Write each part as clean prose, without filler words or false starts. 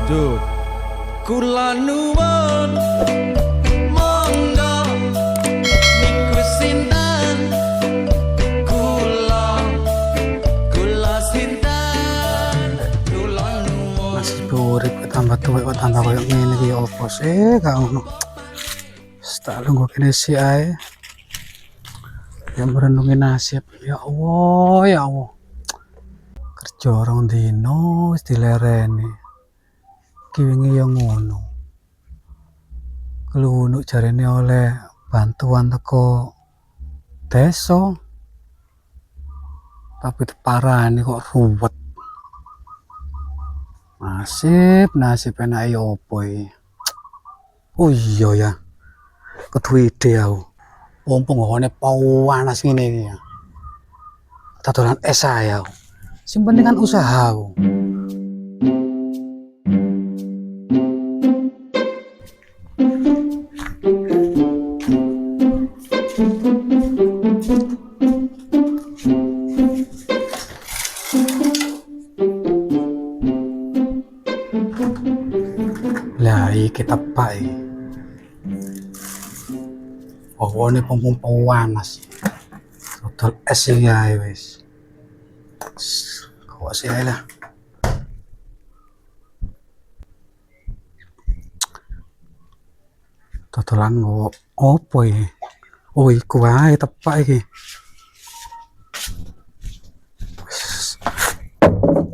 Duh. Kula nuwun monggo niku sinten kula sinten kula nuwun masih urip tambah tuwek kok tambah koyo ngene iki opo sih gak ngono. Tak lungguh kene si ae. Yang merenungi nasib. Ya Allah, ya Allah. Kerja rong dino wis dilereni. Ki wingi ya ngono. Kelunuk jarene oleh bantuan teko desa. Tapi parane kok ruwet. Nasib enak ya opo iki. Oh iya ya. Keduwe ide aku. Mumpung ngene panas ngene iki ya. Dodolan es saya. Sing penting kan usahaku. Lah iki tepak iki. Oh, ini pompong panas. Dodol es iki ae wis. Kok sih ae lah. Dodolan opo iki? Oh, iku wae tepak iki.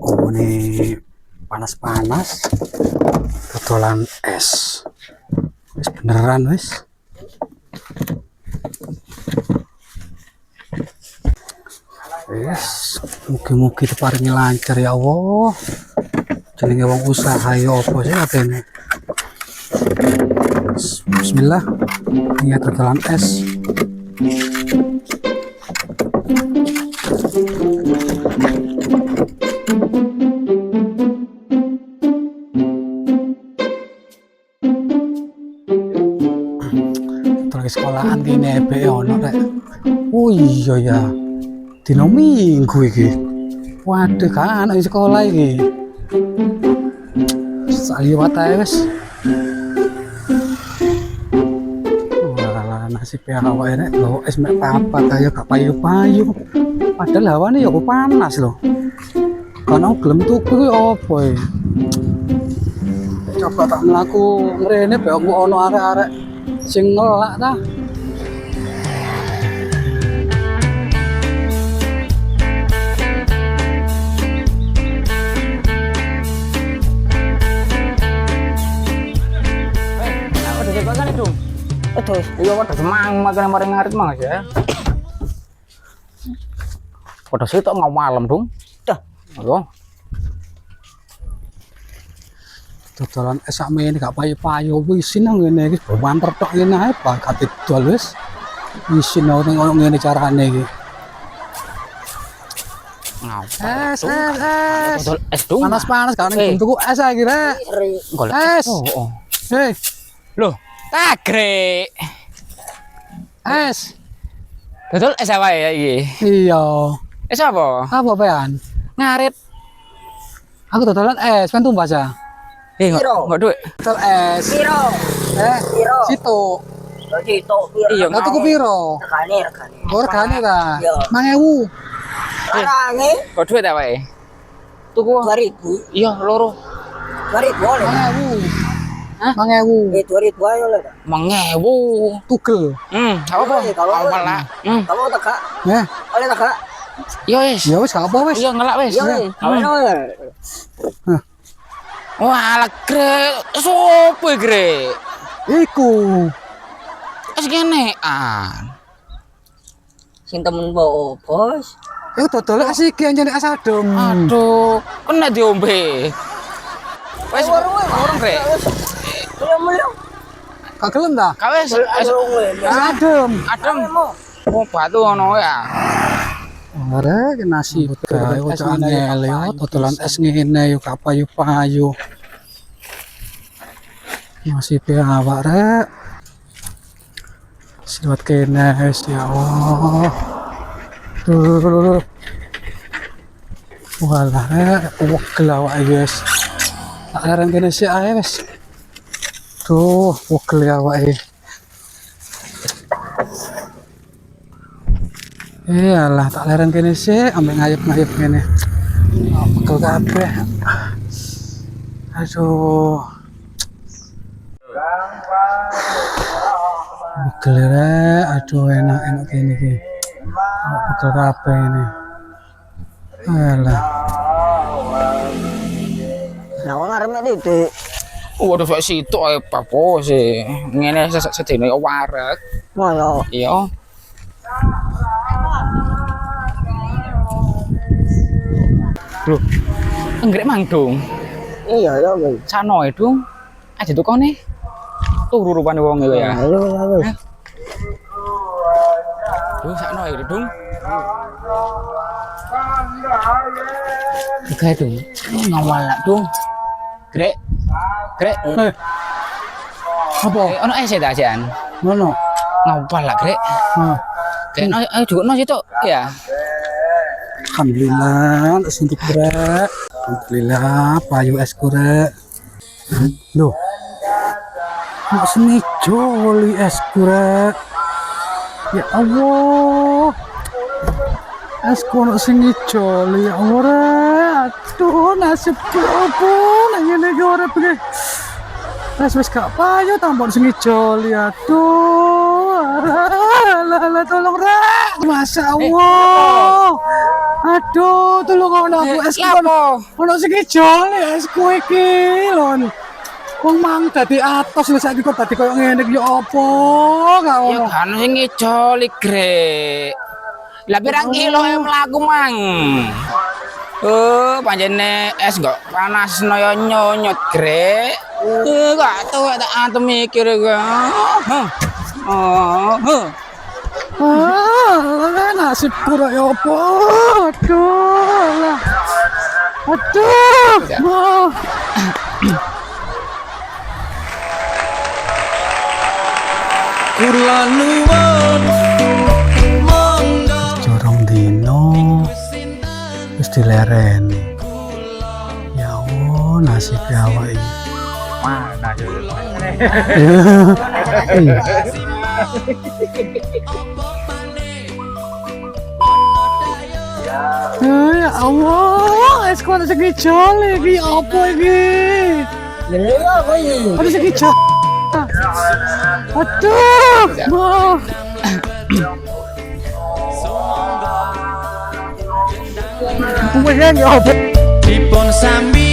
Oh, ini panas-panas. Dodolan es. Wis beneran wis. Yes, mugi-mugi diparingi lancar ya Allah. Jenenge wong usaha ya apa sih atene. Bismillah. Ini dodolan es. Terus sekolahan gini ebe ono rek. Oh iya ya. Dino Minggu iki. Waduh kan anak sekolah iki. Saliwat ae wis. Wah, nasib ya awake nek lho es mek papat kaya gak payu-payu. Padahal hawane ya kok panas lho. Kan aku gelem tuku iki opo iki? Coba tak mlaku mrene be ono arek-arek sing ngelak ta. Terus, iya waduh semang makan maring ngarit mang aja. Waduh sih tak mau malam dong. Dah, ayo. Dodolan es sak mene gak payu-payu isin nang ngene iki banter tok ngene ae bakat didol wis. Isin nang ono ngene carane iki. Es. Dodol es dong. Panas-panas gak ning tuku es saiki rek. Es. Oh. Hei, Loh, tagrek. es. Dodol es apa ya iki? Iya. Es apa? Apa pean? Ngarit. Aku dodolan es kan tumbas ya. Enggak duit. Dodol es. Piro? Piro? Situ. Situ piro? Iya, Lah tuku piro? Regane. Oh, regane ta? Iya. 1000. Larane Enggak duit apa ya? Tuku 2000. iya loro. 2000 oleh. 1000. Hah? 1000. 2000 ayo oleh. 1000. Tugel. Apa? Kalau Malah. kamu teka. Neh, Oleh teka. Iya wis. ya wis gak apa wis. Iya ngelak wis. Iya. Oleh. Wah, grek. Sopo grek? Iku. Es genean. Sing temen bawa bos. Iku dodol es iki anjene es adem. Aduh, kena diombe. Wes orang grek. Mulai. Gak gelem ta? Kawes Es adem. adem. Oh, batu ono ya. Arek nasi gawe kok angel yo dodolan es ngene yo gak payu-payu. Masih pe awak rek. Siwat kene es ya Allah. Walah rek wegel awake guys. Tak larang kene sik ae wis. Tuh, pukul ya awake. Iyalah, tak larang kene sik, ambek ngayup-ngayup kene. Pukul kabeh. Aduh. Pukul rek, aduh enak-enak kene iki. Pukul kabeh ini. Alah. Nah, ngarep nek titik. Waduh sak situ ae papo sih. Ngene sedene wareg. Ngono. Iya. Loh. Anggrek mang dong. Iya, ya wis. Sanoe dong. Aja tukone. Turu rupane wong iki ya. Ayo, ya wis. Duh sakno ya dong. Kayak dong. Ngawal lah dong. Grek. Grek. Apa? Ono ese ta jan. Ngono. Ngawal lah grek. Nah, Grek ayo juga no situ ya. alhamdulillah, untuk suntik berat. Alhamdulillah, payu es kurek. Loh, mak seni joli es kurek. Ya Allah, es kurek seni joli ya Allah. Rek. Aduh, nasib apa? Nanya nih orang begini. Wes gak payu tambah seni joli. Aduh, alah, tolong rek. Masya Allah. Aduh, tolong ono aku es kono. Ono sing jole es kowe iki lho. Wong mang dadi atos lho saiki kok dadi koyo ngene iki apa? Gak Ya ono. kan sing ngejoli grek. Lah pirang kilo mlaku mang. Panjene es kok panas noyo nyonyot grek. Gak tau tak antem mikir gak. Nasib kurang ya apa? Aduh, lah. Aduh. Kula nuwun monggo Jorong dino wis dilereni. Ya Allah, nasib awak iki. Mana Iya. Ya Allah, es kono segi jole iki apa iki? Lha apa iki? Ada segi jole. Aduh. Wah. Kemudian ya apa? dipun sambi